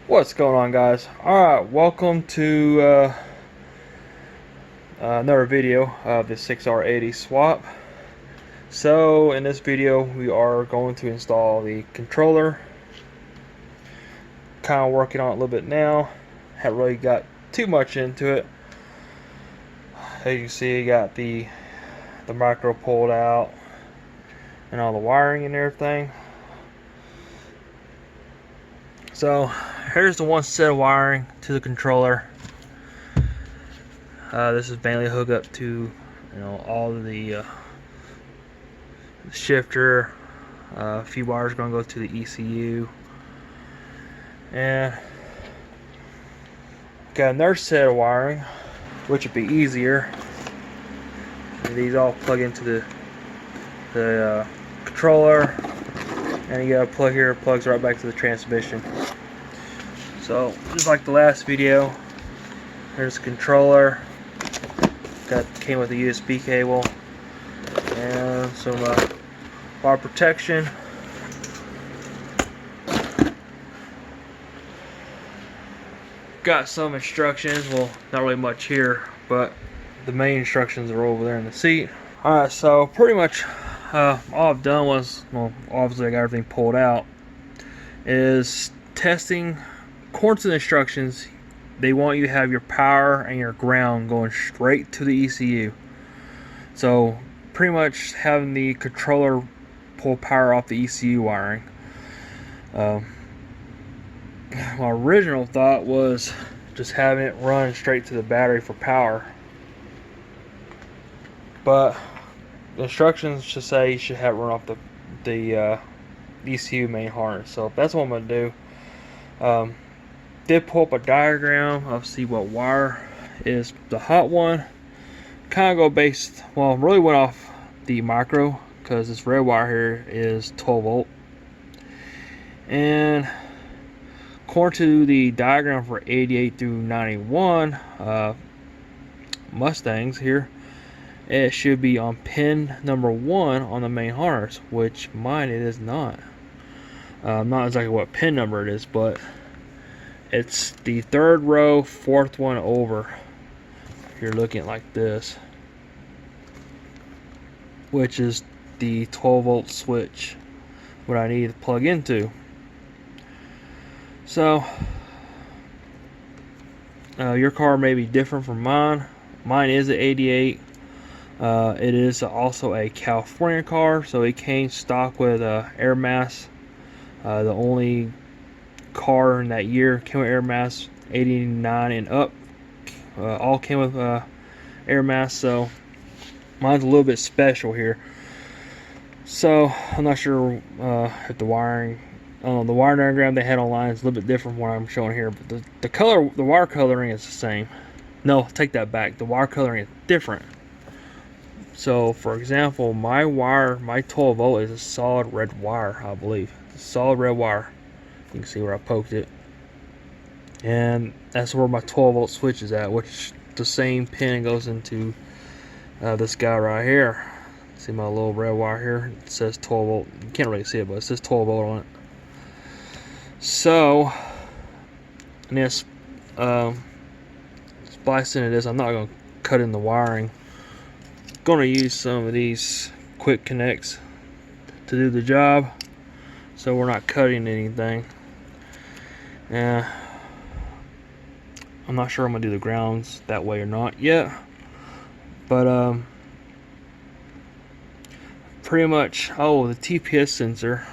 What's going on, guys? Alright, welcome to another video of the 6R80 swap. So in this video we are going to install the controller. Kind of working on it a little bit now. Haven't really got too much into it. As you can see, you got the micro pulled out and all the wiring and everything. So here's the one set of wiring to the controller. This is mainly hooked up to, all of the shifter. A few wires are going to go to the ECU, and got another set of wiring, which would be easier. These all plug into the controller, and you got a plug here. It plugs right back to the transmission. So just like the last video, there's the controller. Came with a USB cable and some wire protection. Got some instructions. Well, not really much here, but the main instructions are over there in the seat. Alright, so pretty much all I've done was, well, obviously I got everything pulled out, is testing. According to the instructions, they want you to have your power and your ground going straight to the ECU. So pretty much having the controller pull power off the ECU wiring. My original thought was just having it run straight to the battery for power, but the instructions should say you should have it run off the ECU main harness. So that's what I'm going to do. Did pull up a diagram of see what wire is the hot one. Kind of go based, well, really went off the micro, because this red wire here is 12 volt, and according to the diagram for 88 through 91 Mustangs here, it should be on pin number 1 on the main harness, which mine it is not. Not exactly what pin number it is, but it's the 3rd row, 4th one over. You're looking like this, which is the 12 volt switch, what I need to plug into. So your car may be different from mine. Mine is an 88. It is also a California car, so it came stock with air mass. The only car in that year came with air mass. 89 and up all came with air mass, so mine's a little bit special here. So I'm not sure if the wiring, the wire diagram they had online is a little bit different from what I'm showing here, but the color, the wire coloring is the same. No, take that back, the wire coloring is different. So for example, my wire, my 12 volt is a solid red wire, I believe. It's a solid red wire. You can see where I poked it, and that's where my 12 volt switch is at, which the same pin goes into this guy right here. See my little red wire here? It says 12 volt. You can't really see it, but it says 12 volt on it. So, and this splicing it is, I'm not going to cut in the wiring. I'm going to use some of these quick connects to do the job, so we're not cutting anything. I'm not sure I'm gonna do the grounds that way or not yet, but pretty much. Oh, the TPS sensor,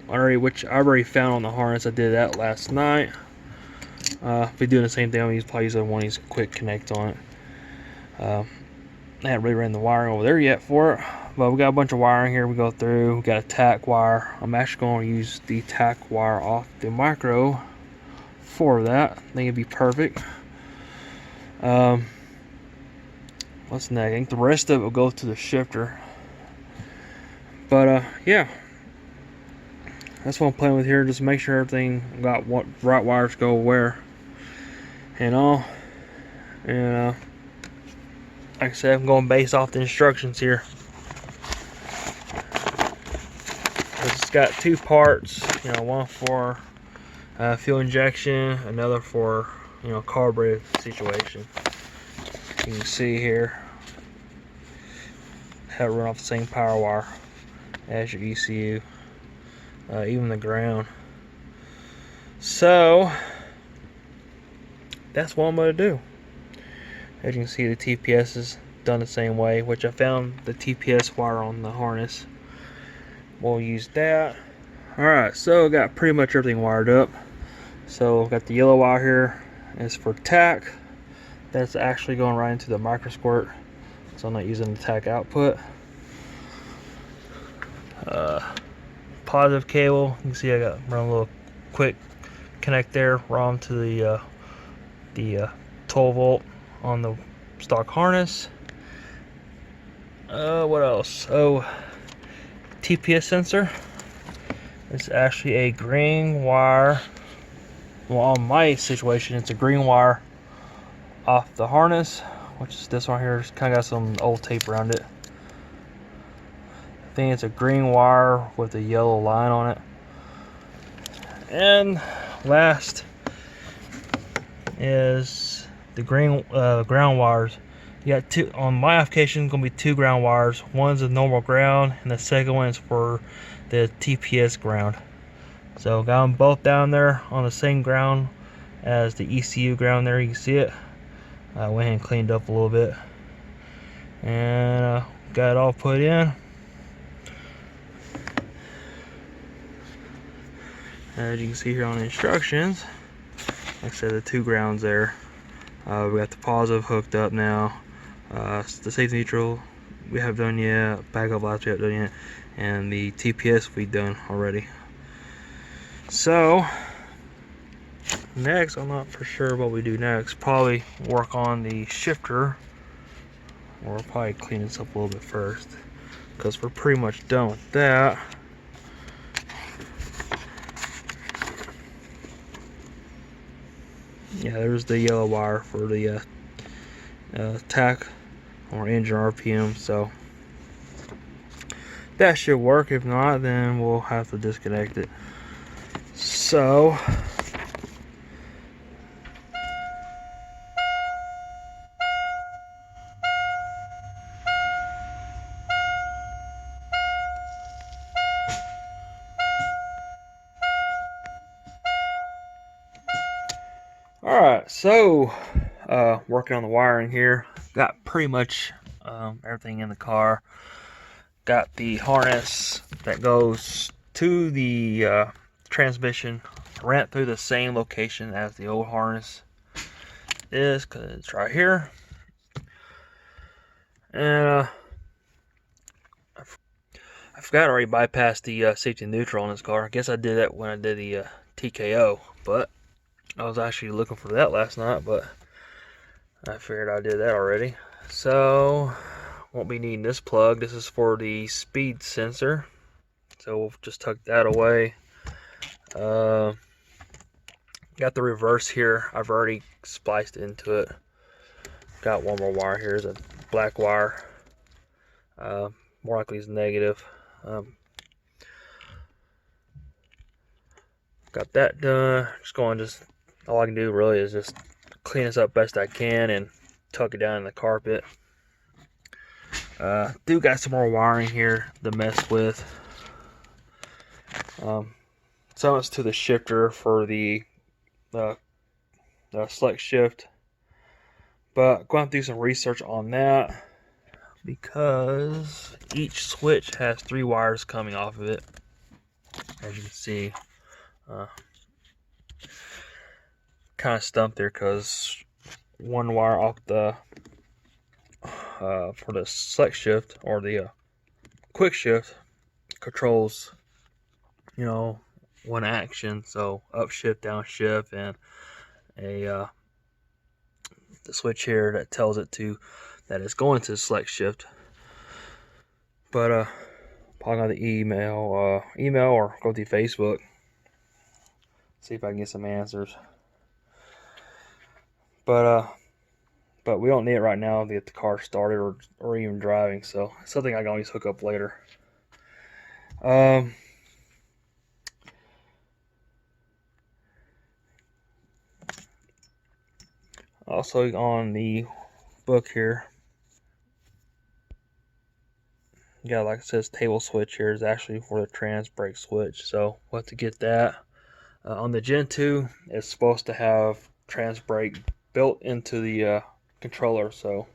which I already found on the harness. I did that last night. If we're doing the same thing, I'm probably using one of these quick connects on it. I haven't really ran the wiring over there yet for it, but we got a bunch of wiring here we go through. We got a tack wire. I'm actually going to use the tack wire off the micro for that. I think it'd be perfect. What's next? I think the rest of it will go to the shifter. But yeah, that's what I'm playing with here. Just make sure everything got what right wires go where and all. And like I said, I'm going based off the instructions here. It's got 2 parts, one for Fuel injection, another for, you know, carburetor situation. You can see here, have it run off the same power wire as your ECU, even the ground. So that's what I'm going to do. As you can see, the TPS is done the same way, which I found the TPS wire on the harness. We'll use that. Alright, so got pretty much everything wired up. So I've got the yellow wire here, is for tack. That's actually going right into the micro squirt, so I'm not using the tack output. Positive cable, you can see I got run a little quick connect there, ROM to the 12 volt on the stock harness. What else? Oh, TPS sensor. It's actually a green wire. Well, on my situation, it's a green wire off the harness, which is this one here. It's kind of got some old tape around it. I think it's a green wire with a yellow line on it. And last is the green ground wires. You got two on my application. Going to be two ground wires. One's a normal ground, and the second one is for the TPS ground. So got them both down there on the same ground as the ECU ground there. You can see it. I went ahead and cleaned up a little bit, and got it all put in. As you can see here on the instructions, like I said, the two grounds there. We got the positive hooked up now. The safety neutral we have done yet. Backup lights we haven't done yet, and the TPS we've done already. So next, I'm not for sure what we do next. Probably work on the shifter, or we'll probably clean this up a little bit first, because we're pretty much done with that. Yeah, there's the yellow wire for the tack or engine RPM, so that should work. If not, then we'll have to disconnect it. So alright, so working on the wiring here. Got pretty much everything in the car. Got the harness that goes to the transmission. Ran through the same location as the old harness is, because it's right here. And I forgot I already bypassed the safety neutral on this car. I guess I did that when I did the TKO, but I was actually looking for that last night, but I figured I did that already. So won't be needing this plug. This is for the speed sensor, so we'll just tuck that away. Got the reverse here. I've already spliced into it. Got one more wire here. Is a black wire. More likely is negative. Got that done. All I can do really is just clean this up best I can and tuck it down in the carpet. Do got some more wiring here to mess with. Some is to the shifter for the select shift, but going to do some research on that, because each switch has 3 wires coming off of it, as you can see. Kind of stumped there because one wire off the for the select shift or the quick shift controls, you know, one action, so upshift, downshift, and the switch here that tells it that it's going to select shift. But probably on the email or go to Facebook, see if I can get some answers. But we don't need it right now to get the car started or even driving, so it's something I can always hook up later. Also on the book here, you got, like it says, table switch here is actually for the trans brake switch, so we'll have to get that. On the Gen 2, it's supposed to have trans brake built into the controller, so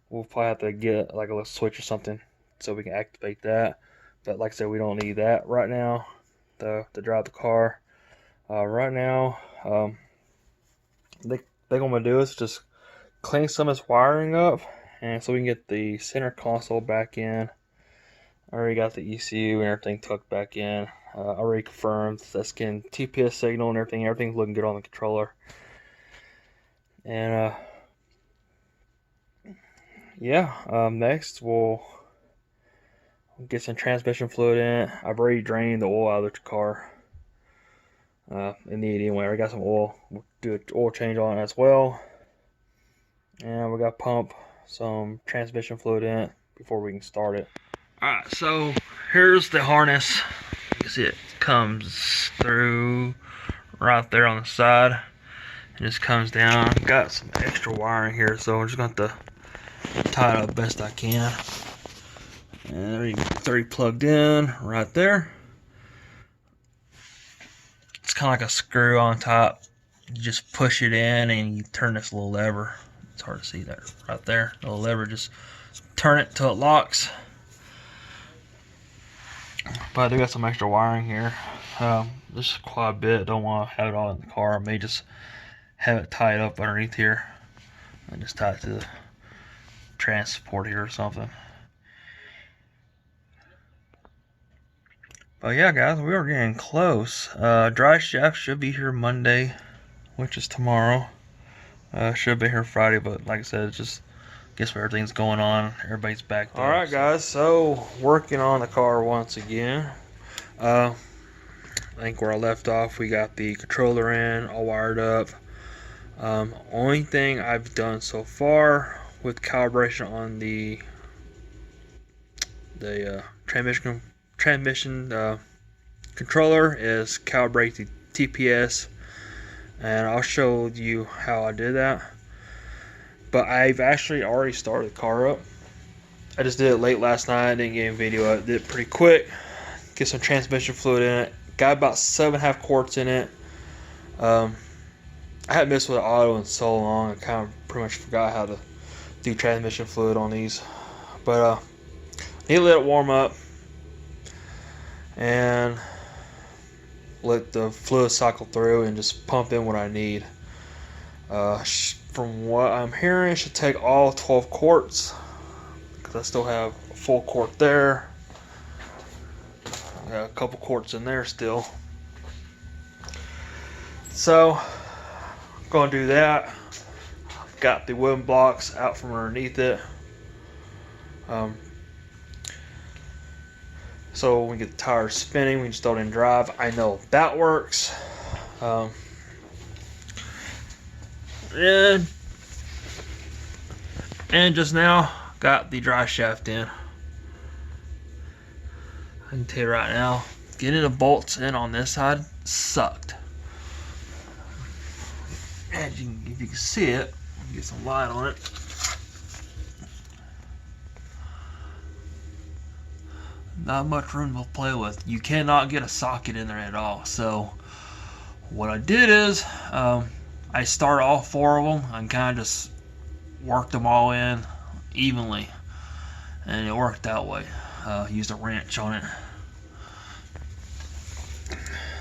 we'll probably have to get like a little switch or something so we can activate that. But like I said, we don't need that right now to drive the car. Right now, they're going to do is just clean some of this wiring up, and so we can get the center console back in. I already got the ECU and everything tucked back in. Already confirmed that's getting TPS signal and everything. Everything's looking good on the controller. And yeah, next we'll get some transmission fluid in. I've already drained the oil out of the car. It needed anyway. I got some oil. We'll do an oil change on it as well. And we got to pump some transmission fluid in before we can start it. Alright, so here's the harness. You can see it comes through right there on the side. It just comes down. Got some extra wiring here, so I'm just going to have to tie it up best I can. And it's already plugged in right there. It's kind of like a screw on top. You just push it in and you turn this little lever. It's hard to see that right there. The little lever, just turn it till it locks. But I do got some extra wiring here. This is quite a bit. Don't want to have it all in the car. I may just have it tied up underneath here and just tie it to the transport here or something. But yeah, guys, we are getting close. Driveshaft should be here Monday, which is tomorrow. Should be here Friday, but like I said, it's just guess where everything's going on. Everybody's back there. Alright, guys, so working on the car once again. I think where I left off, we got the controller in, all wired up. Only thing I've done so far with calibration on the transmission controller is calibrate the TPS, and I'll show you how I did that. But I've actually already started the car up. I just did it late last night. Didn't get any video. I did it pretty quick. Get some transmission fluid in it. Got about 7.5 quarts in it. I haven't messed with auto in so long. I kind of pretty much forgot how to do transmission fluid on these. But need to let it warm up and let the fluid cycle through and just pump in what I need. From what I'm hearing, it should take all 12 quarts because I still have a full quart there. I got a couple quarts in there still. So I'm gonna do that. Got the wooden blocks out from underneath it. So when we get the tires spinning, we can start in drive. I know that works. And just now got the drive shaft in. I can tell you right now, getting the bolts in on this side sucked. And if you can see it, get some light on it. Not much room to play with. You cannot get a socket in there at all. So what I did is I started all 4 of them and kind of just worked them all in evenly, and it worked that way. Used a wrench on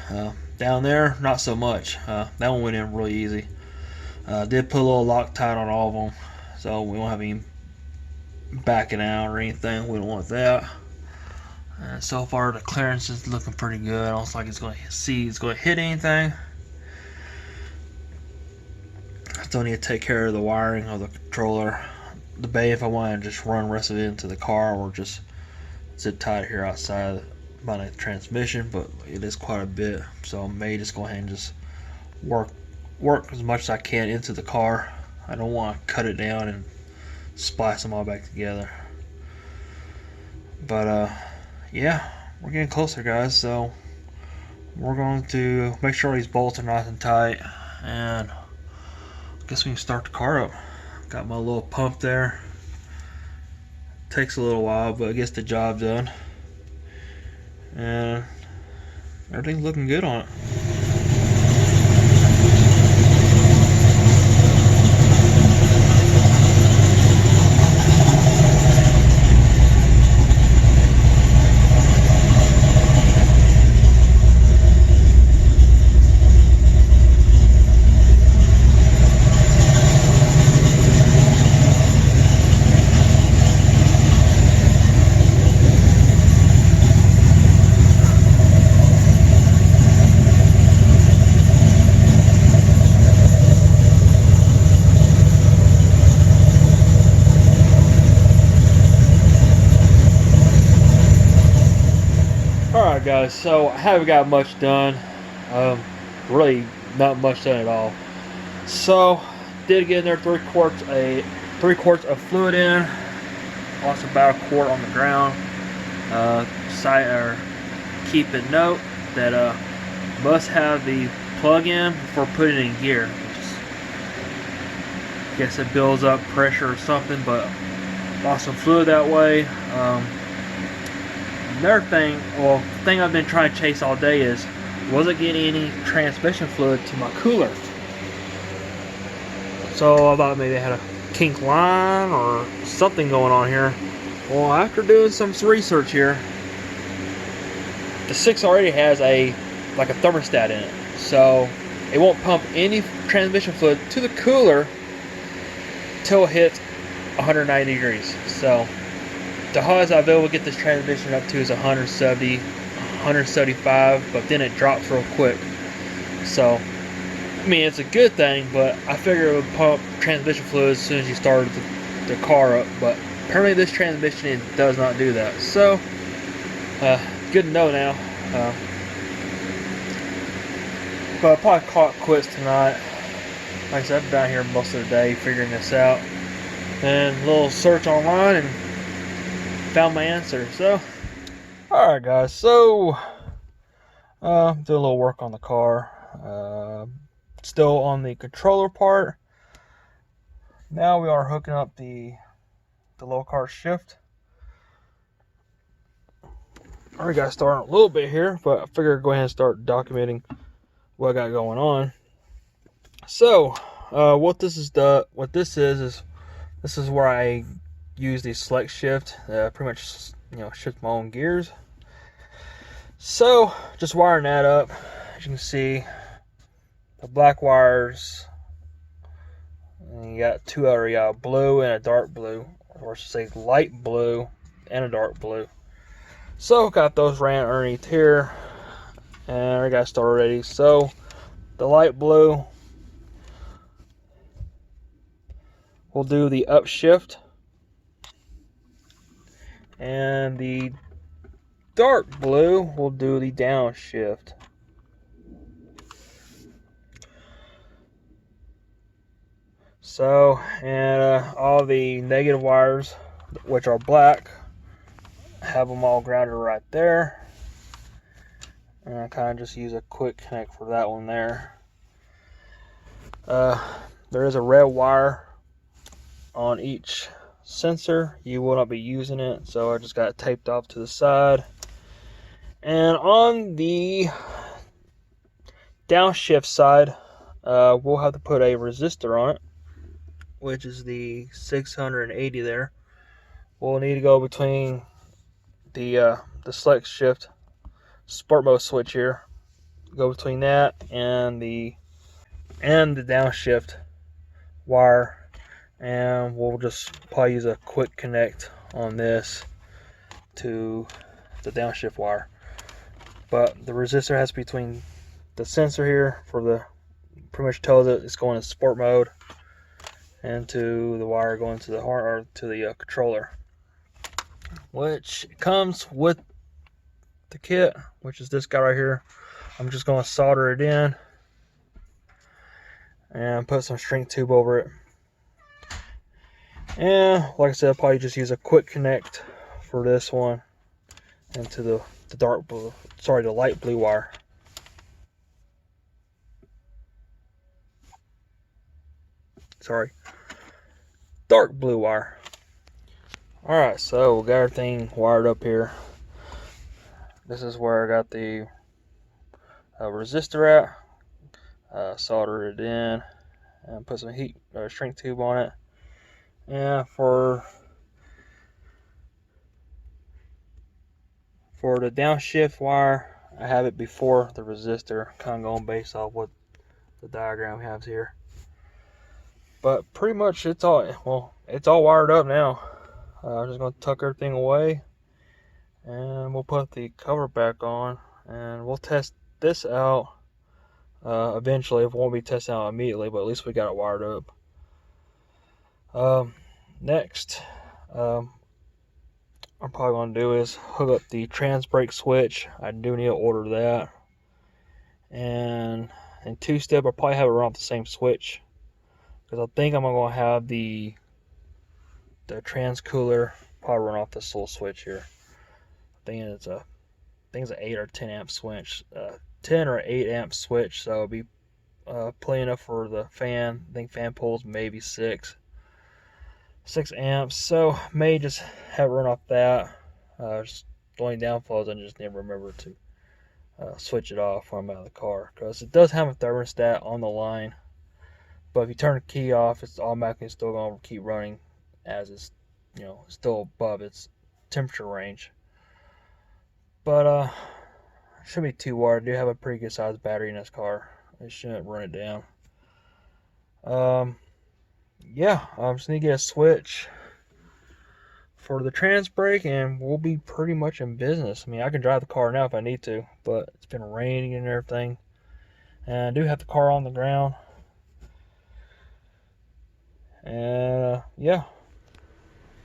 it. Down there, not so much. That one went in really easy. Did put a little Loctite on all of them, so we won't have any backing out or anything. We don't want that. And so far, the clearance is looking pretty good. I don't like it's going to hit anything. I still need to take care of the wiring of the controller. The bay, if I want to just run the rest of it into the car or just sit tight here outside by the transmission, but it is quite a bit, so I may just go ahead and just work as much as I can into the car. I don't want to cut it down and splice them all back together. But yeah, we're getting closer, guys, so we're going to make sure these bolts are nice and tight and guess we can start the car up. Got my little pump there. Takes a little while, but it gets the job done. And everything's looking good on it. Alright guys, so I haven't got much done. Really not much done at all. So did get in there three quarts of fluid in. Lost about a quart on the ground. Keep a note that must have the plug in before putting it in gear. I guess it builds up pressure or something, but lost some fluid that way. Another thing, well, the thing I've been trying to chase all day is, wasn't getting any transmission fluid to my cooler. So I thought maybe I had a kink line or something going on here. Well, after doing some research here, the 6 already has a thermostat in it, so it won't pump any transmission fluid to the cooler till it hits 190 degrees. So the highest I've been able to get this transmission up to is 170, 175, but then it drops real quick. So, I mean, it's a good thing, but I figure it would pump transmission fluid as soon as you started the car up. But apparently this transmission does not do that. So, good to know now. But I'll probably call it quits tonight. Like I said, I've been down here most of the day figuring this out. And a little search online and found my answer. So, alright guys, so doing a little work on the car. Still on the controller part. Now we are hooking up the low car shift. Already got started a little bit here, but I figured I'd go ahead and start documenting what I got going on. So what this is this is where I use the select shift, pretty much, shift my own gears. So just wiring that up. As you can see, the black wires, and you got two other, a blue and a dark blue, or I should say light blue and a dark blue. So got those ran underneath here, and I got started already. So the light blue will do the upshift, and the dark blue will do the downshift. So, and all the negative wires, which are black, have them all grounded right there. And I kind of just use a quick connect for that one there. There is a red wire on each sensor. You will not be using it, so I just got it taped off to the side. And on the downshift side, we'll have to put a resistor on it, which is the 680 there. We'll need to go between the select shift sport mode switch here, go between that and the downshift wire, and we'll just probably use a quick connect on this to the downshift wire. But the resistor has to be between the sensor here for the, pretty much tells it it's going in sport mode, and to the wire going to the or to the controller, which comes with the kit, which is this guy right here. I'm just going to solder it in and put some shrink tube over it. And like I said, I'll probably just use a quick connect for this one into the dark blue, sorry, the light blue wire. sorry, dark blue wire. Alright, so we got everything wired up here. This is where I got the resistor at. Soldered it in and put some heat shrink tube on it. And for the downshift wire, I have it before the resistor, kind of going based off what the diagram has here. But pretty much it's all wired up now. I'm just going to tuck everything away, and we'll put the cover back on, and we'll test this out eventually. It won't be tested out immediately, but at least we got it wired up. Next, I'm probably going to do is hook up the trans brake switch. I do need to order that. And in two-step, I'll probably have it run off the same switch, because I think I'm going to have the trans cooler probably run off this little switch here. I think it's an 8 or 10 amp switch, 10 or 8 amp switch, so it'll be plenty enough for the fan. I think fan pulls maybe 6 amps, so may just have it run off that. Just the only downfall is I just never remember to switch it off when I'm out of the car, because it does have a thermostat on the line, but if you turn the key off, it's automatically still going to keep running as it's, you know, still above its temperature range. But shouldn't be too wired. I do have a pretty good sized battery in this car. It shouldn't run it down. Yeah, I just need to get a switch for the trans brake, and we'll be pretty much in business. I mean, I can drive the car now if I need to, but it's been raining and everything, and I do have the car on the ground. And yeah.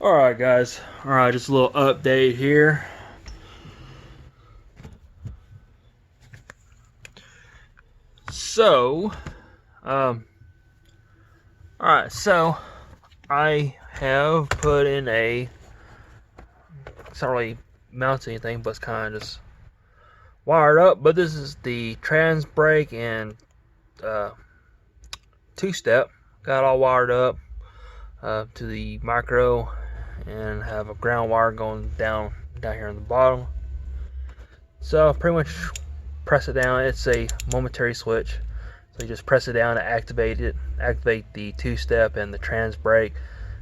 Alright guys, alright, just a little update here. So, alright, so I have put in it's not really mounted anything, but it's kind of just wired up. But this is the trans brake and two-step. Got it all wired up to the micro, and have a ground wire going down here on the bottom. So pretty much press it down. It's a momentary switch, so you just press it down to activate the two-step and the trans brake,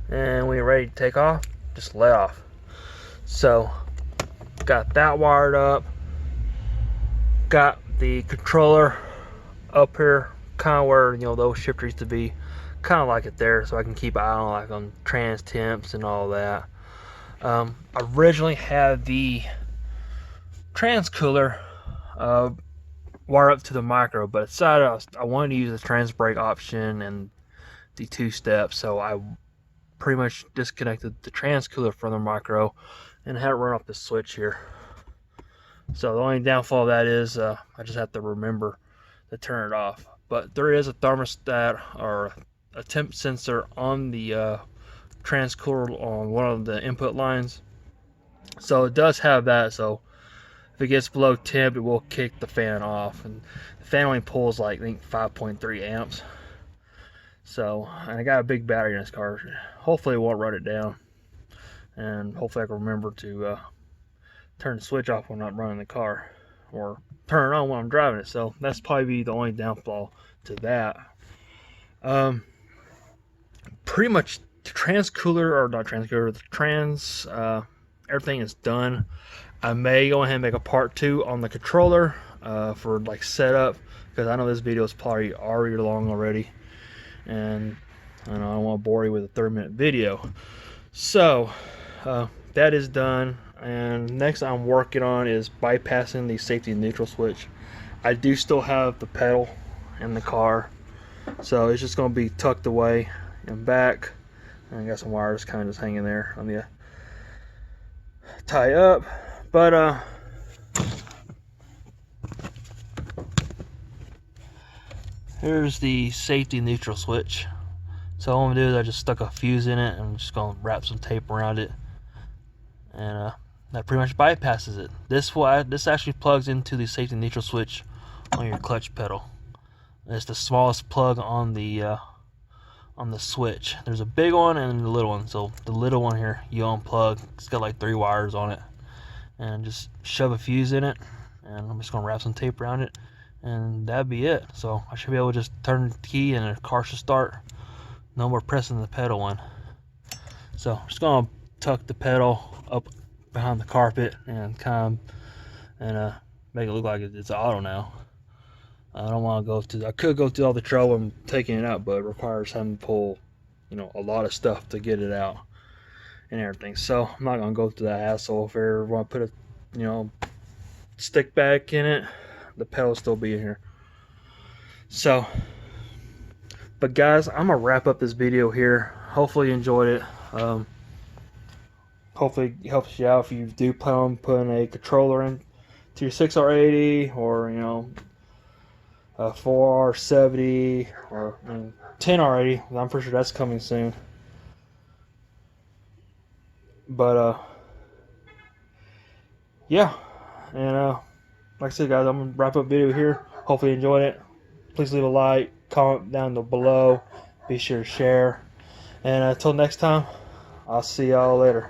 and when you're ready to take off, just let off. So got that wired up, got the controller up here, kind of where, you know, those shifters used to be, kind of like it there, so I can keep an eye on, like, on trans temps and all that. I originally had the trans cooler wire up to the micro, but decided I wanted to use the trans brake option and the two-step, so I pretty much disconnected the trans cooler from the micro and had it run off the switch here. So the only downfall of that is I just have to remember to turn it off. But there is a thermostat or a temp sensor on the trans cooler on one of the input lines, so it does have that. So if it gets below temp, it will kick the fan off, and the fan only pulls like, I think, 5.3 amps. So, and I got a big battery in this car. Hopefully it won't run it down, and hopefully I can remember to turn the switch off when I'm running the car, or turn it on when I'm driving it. So that's probably the only downfall to that. Pretty much the trans cooler, or not trans cooler, the trans everything is done. I may go ahead and make a part 2 on the controller for like setup, because I know this video is probably already long already, and I don't want to bore you with a 30-minute video. So that is done, and next I'm working on is bypassing the safety neutral switch. I do still have the pedal in the car, so it's just going to be tucked away and back, and I got some wires kind of just hanging there on the tie up. But here's the safety neutral switch. So all I'm gonna do is I just stuck a fuse in it, and I'm just gonna wrap some tape around it, and that pretty much bypasses it. This actually plugs into the safety neutral switch on your clutch pedal. It's the smallest plug on the on the switch. There's a big one and the little one. So the little one here, you unplug. It's got like 3 wires on it, and just shove a fuse in it, and I'm just gonna wrap some tape around it, and that'd be it. So I should be able to just turn the key and the car should start. No more pressing the pedal in. So I'm just gonna tuck the pedal up behind the carpet and make it look like it's auto now. I don't want to go through. I could go through all the trouble of taking it out, but it requires having to pull, a lot of stuff to get it out and everything. So I'm not gonna go through that hassle. If I ever want to put a, stick back in it, the pedal will still be in here. So, but guys, I'm gonna wrap up this video here. Hopefully you enjoyed it. Hopefully it helps you out if you do plan on putting a controller in to your 6R80 or a 4R70 or 10R80. I'm pretty sure that's coming soon. But yeah, and like I said, guys, I'm gonna wrap up the video here. Hopefully you enjoyed it. Please leave a like, comment down below, be sure to share, and until next time, I'll see y'all later.